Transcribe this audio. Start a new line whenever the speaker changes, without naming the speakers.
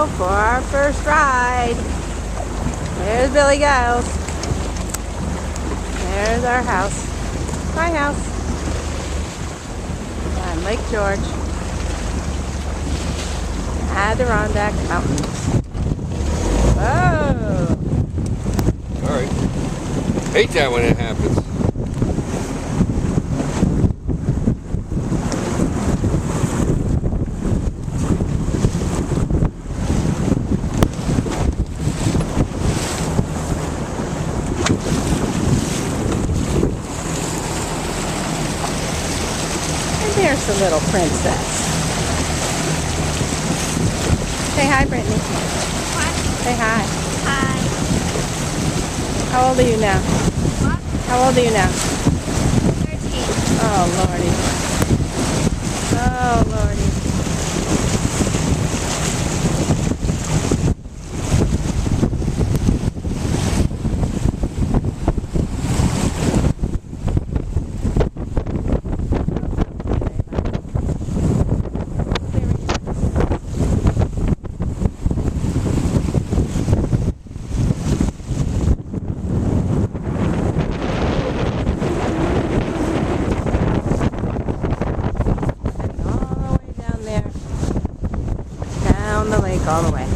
go for our first ride. There's Billy goes. There's our house. My house. On Lake George. Adirondack Mountains. Whoa!
Alright. Hate that when it happens.
And there's the little princess. Say hi, Brittany.
What?
Say hi.
Hi.
How old are you now?
What?
How old are you now?
13.
Oh, Lordy. Oh, Lordy. All the way down there. Down the lake all the way.